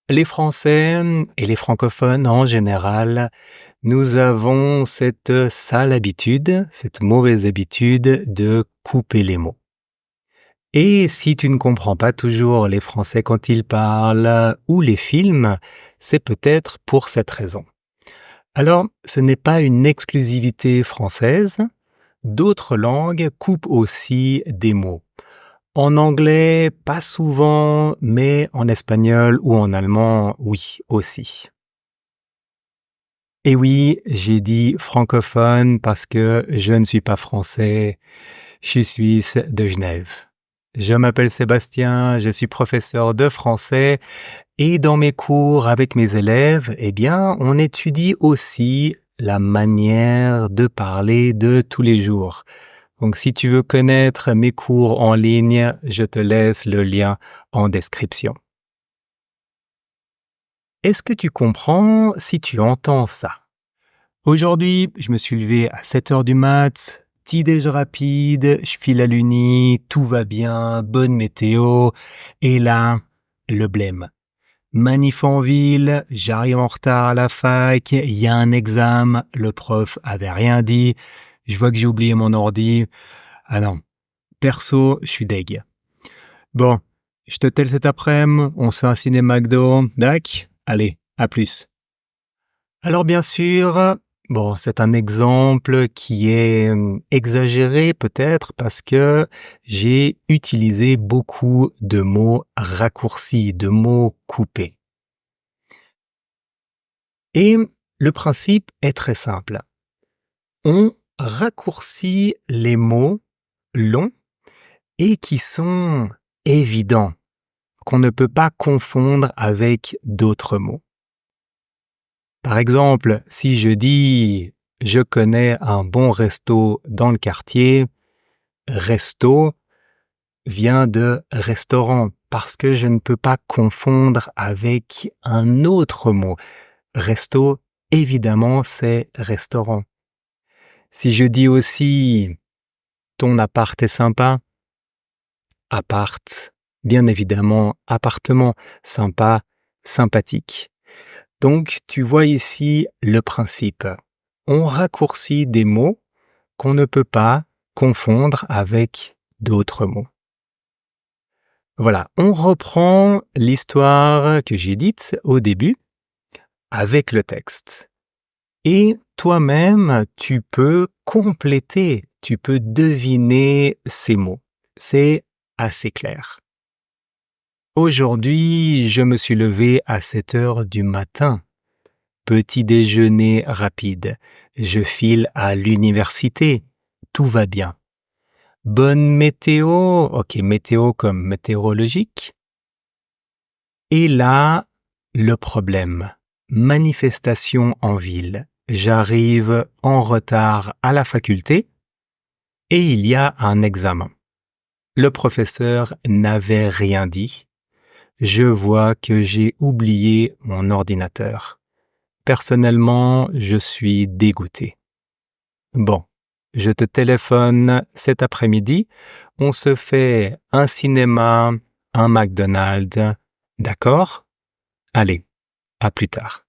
Les Français et les francophones en général, nous avons cette sale habitude, cette mauvaise habitude de couper les mots. Et si tu ne comprends pas toujours les Français quand ils parlent ou les films, c'est peut-être pour cette raison. Alors, ce n'est pas une exclusivité française, d'autres langues coupent aussi des mots. En anglais, pas souvent, mais en espagnol ou en allemand, oui, aussi. Et oui, j'ai dit francophone parce que je ne suis pas français, je suis suisse de Genève. Je m'appelle Sébastien, je suis professeur de français et dans mes cours avec mes élèves, eh bien, on étudie aussi la manière de parler de tous les jours. Donc, si tu veux connaître mes cours en ligne, je te laisse le lien en description. Est-ce que tu comprends si tu entends ça? Aujourd'hui, je me suis levé à 7h du mat, petit déj rapide, je file à l'uni, tout va bien, bonne météo, et là, le blême. Manif en ville, j'arrive en retard à la fac, il y a un examen, le prof avait rien dit, je vois que j'ai oublié mon ordi. Ah non, perso, je suis deg. Bon, je te telle cet après-midi, on se fait un ciné McDo, dac? Allez, à plus. Alors bien sûr, bon, c'est un exemple qui est exagéré peut-être parce que j'ai utilisé beaucoup de mots raccourcis, de mots coupés. Et le principe est très simple. On raccourcit les mots longs et qui sont évidents, qu'on ne peut pas confondre avec d'autres mots. Par exemple, si je dis « je connais un bon resto dans le quartier », resto vient de restaurant parce que je ne peux pas confondre avec un autre mot. Resto, évidemment, c'est restaurant. Si je dis aussi « ton appart est sympa », appart, bien évidemment, appartement, sympa, sympathique. Donc, tu vois ici le principe. On raccourcit des mots qu'on ne peut pas confondre avec d'autres mots. Voilà, on reprend l'histoire que j'ai dite au début avec le texte. Et toi-même, tu peux compléter, tu peux deviner ces mots. C'est assez clair. Aujourd'hui, je me suis levé à 7h du matin. Petit déjeuner rapide. Je file à l'université. Tout va bien. Bonne météo. Ok, météo comme météorologique. Et là, le problème. Manifestation en ville. J'arrive en retard à la faculté et il y a un examen. Le professeur n'avait rien dit. Je vois que j'ai oublié mon ordinateur. Personnellement, je suis dégoûté. Bon, je te téléphone cet après-midi. On se fait un cinéma, un McDonald's. D'accord? Allez, à plus tard.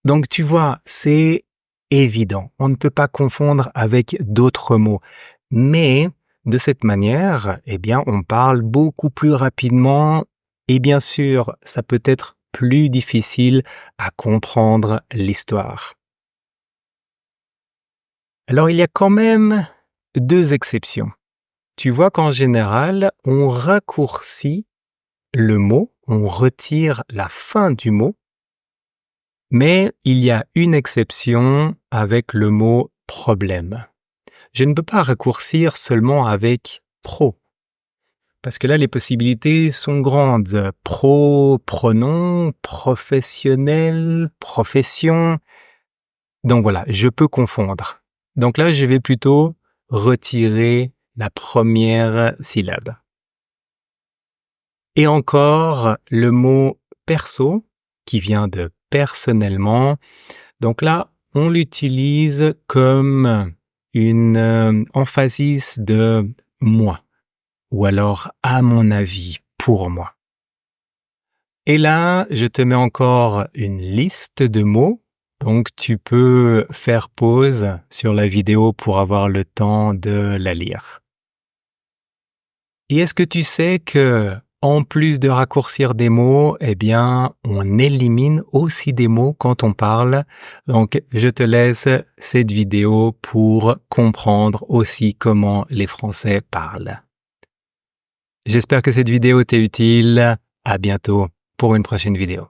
Donc tu vois, c'est évident. On ne peut pas confondre avec d'autres mots. Mais de cette manière, eh bien, on parle beaucoup plus rapidement et bien sûr, ça peut être plus difficile à comprendre l'histoire. Alors, il y a quand même 2 exceptions. Tu vois qu'en général, on raccourcit le mot, on retire la fin du mot, mais il y a une exception avec le mot problème. Je ne peux pas raccourcir seulement avec pro. Parce que là, les possibilités sont grandes. Pro, pronom, professionnel, profession. Donc voilà, je peux confondre. Donc là, je vais plutôt retirer la première syllabe. Et encore, le mot perso, qui vient de personnellement. Donc là, on l'utilise comme une emphasis de moi. Ou alors, à mon avis, pour moi. Et là, je te mets encore une liste de mots. Donc, tu peux faire pause sur la vidéo pour avoir le temps de la lire. Et est-ce que tu sais que, en plus de raccourcir des mots, eh bien, on élimine aussi des mots quand on parle. Donc, je te laisse cette vidéo pour comprendre aussi comment les Français parlent. J'espère que cette vidéo t'est utile. À bientôt pour une prochaine vidéo.